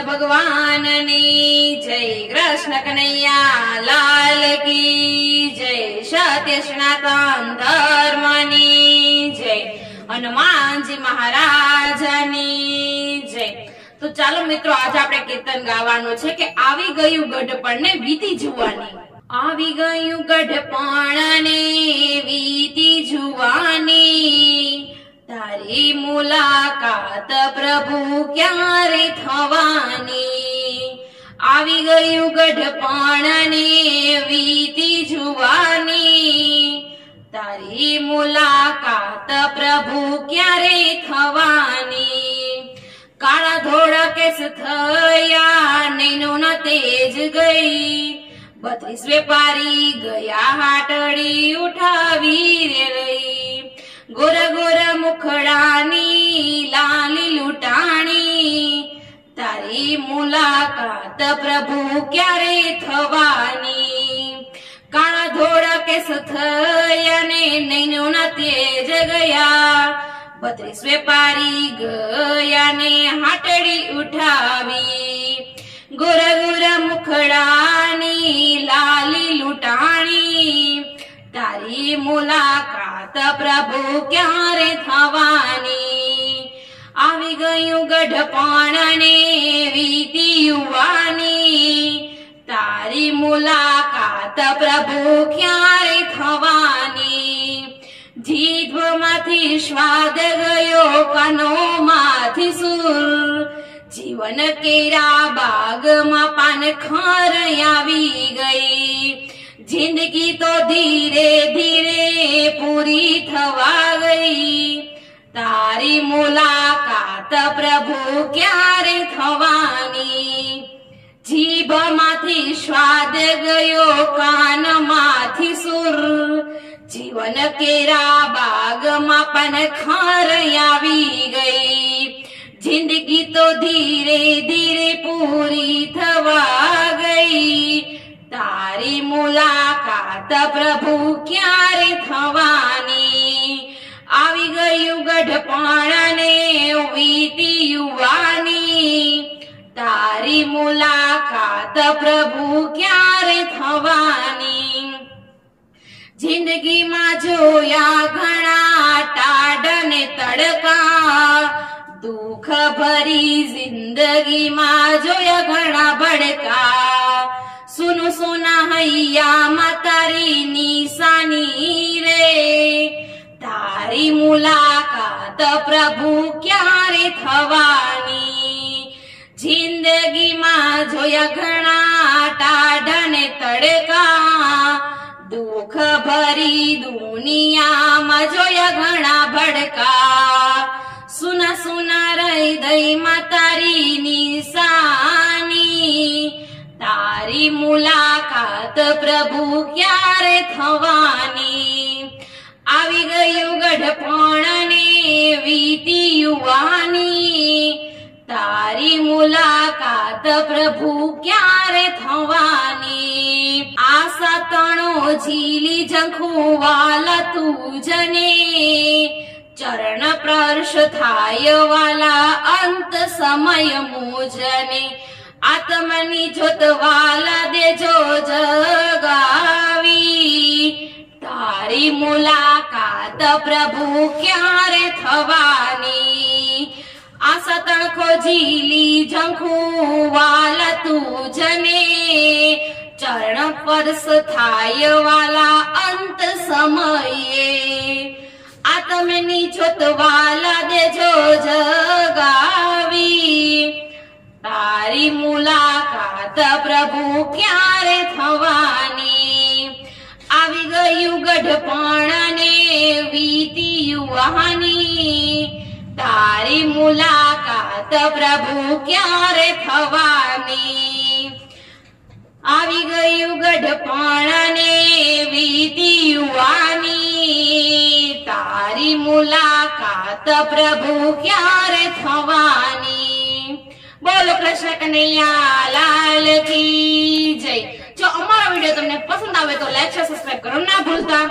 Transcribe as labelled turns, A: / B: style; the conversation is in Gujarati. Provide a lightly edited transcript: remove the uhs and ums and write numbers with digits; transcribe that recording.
A: भगवान ની જય, કૃષ્ણ કનૈયા લાલ કી જય, સત્ય સનાતન ધર્મની જય, હનુમાનજી મહારાજની જય। તો ચાલો મિત્રો, આજે આપણે કીર્તન ગાવાનું છે કે આવી ગયું ગઢપણ ને વીતી જુવાની, આવી ગયું ગઢપણ ને વીતી જુવાની, તારી મુલાકાત પ્રભુ ક્યારે થવાની, આવી ગયું ગઢપણ ને વીતી જુવાની, તારી મુલાકાત પ્રભુ ક્યારે થવાની, કાળા ધોળા કેસ થયા નૈનું ન તેજ ગઈ, 32 વેપારી ગયા હાટડી ઉઠાવી રે લઈ, ગોરા ગોરા મુખડાની લાલી લૂંટાણી, તારી મુલાકાત પ્રભુ ક્યારે થવાની, કાળા ધોળા કેસ થયા ને નૈનું ન તેજ ગયા, 32 વેપારી ગયા ને હાટડી ઉઠાવી, ગોરા ગોરા મુખડાની લાલી લૂંટાણી, તારી મુલાકાત પ્રભુ ક્યારે થવાની, આવી ગયું ગઢપણ ને વીતી યુવાની, તારી મુલાકાત પ્રભુ ક્યારે થવાની, જીભમાંથી સ્વાદ ગયો કાનોમાંથી સુર, જીવન કેરા બાગમાં પાનખર આવી ગઈ, જિંદગી તો ધીરે ધીરે પૂરી થવા ગઈ, તારી મુલાકાત પ્રભુ ક્યારે થવાની, જીભમાંથી સ્વાદ ગયો કાનમાંથી સુર, જીવન કેરા બાગમાં પાનખર આવી ગઈ, જિંદગી તો ધીરે ધીરે પૂરી થવા ગઈ, તારી મુલાકાત પ્રભુ ક્યારે થવાની, આવી ગયું ગઢપણ ને વીતી યુવાની, તારી મુલાકાત પ્રભુ ક્યારે થવાની, જિંદગીમાં જોયા ઘણા ટાઢ ને તડકા, દુઃખ ભરી જિંદગીમાં જોયા ઘણા ભડકા, સુનું સુના હૈયામાં તારી નિશાની રે, તારી મુલાકાત પ્રભુ ક્યારે થવાની, જિંદગીમાં જોયા ઘણા ટાઢ ને તડકા, દુઃખ ભરી દુનિયામાં જોયા ઘણા ભડકા, સુના સુના હૃદયમાં તારી નિશાની, તારી મુલાકાત પ્રભુ ક્યારે થવાની, આવી ગયું ગઢપણ ને વીતી યુવાની, તારી મુલાકાત પ્રભુ ક્યારે થવાની, આશા તણો ઝીલી ઝંખુવાલા તુજને, ચરણ સ્પર્શ થાય વાલા અંત સમય મુજને, આત્મની જ્યોત વાલા દેજો જગાવી, તારી મુલાકાત પ્રભુ ક્યારે થવાની, આશા તણખો ઝીલી ઝંખુવાલા તુજને, ચરણ સ્પર્શ થાય વાલા અંત સમયે, આત્મની જ્યોત વાલા દેજો જગાવી, તારી મુલાકાત પ્રભુ ક્યારે થવાની, આવી ગયું ગઢપણ ને વીતી યુવાની, તારી મુલાકાત પ્રભુ ક્યારે થવાની, આવી ગયું ગઢપણ ને વીતી યુવાની, તારી મુલાકાત પ્રભુ ક્યારે થવાની। બોલો કૃષ્ણ કનૈયા લાલ કી જય। જો અમારો વિડિયો તમને પસંદ આવે તો લાઈક શેર સબસ્ક્રાઇબ કરવાનું ના ભૂલતા।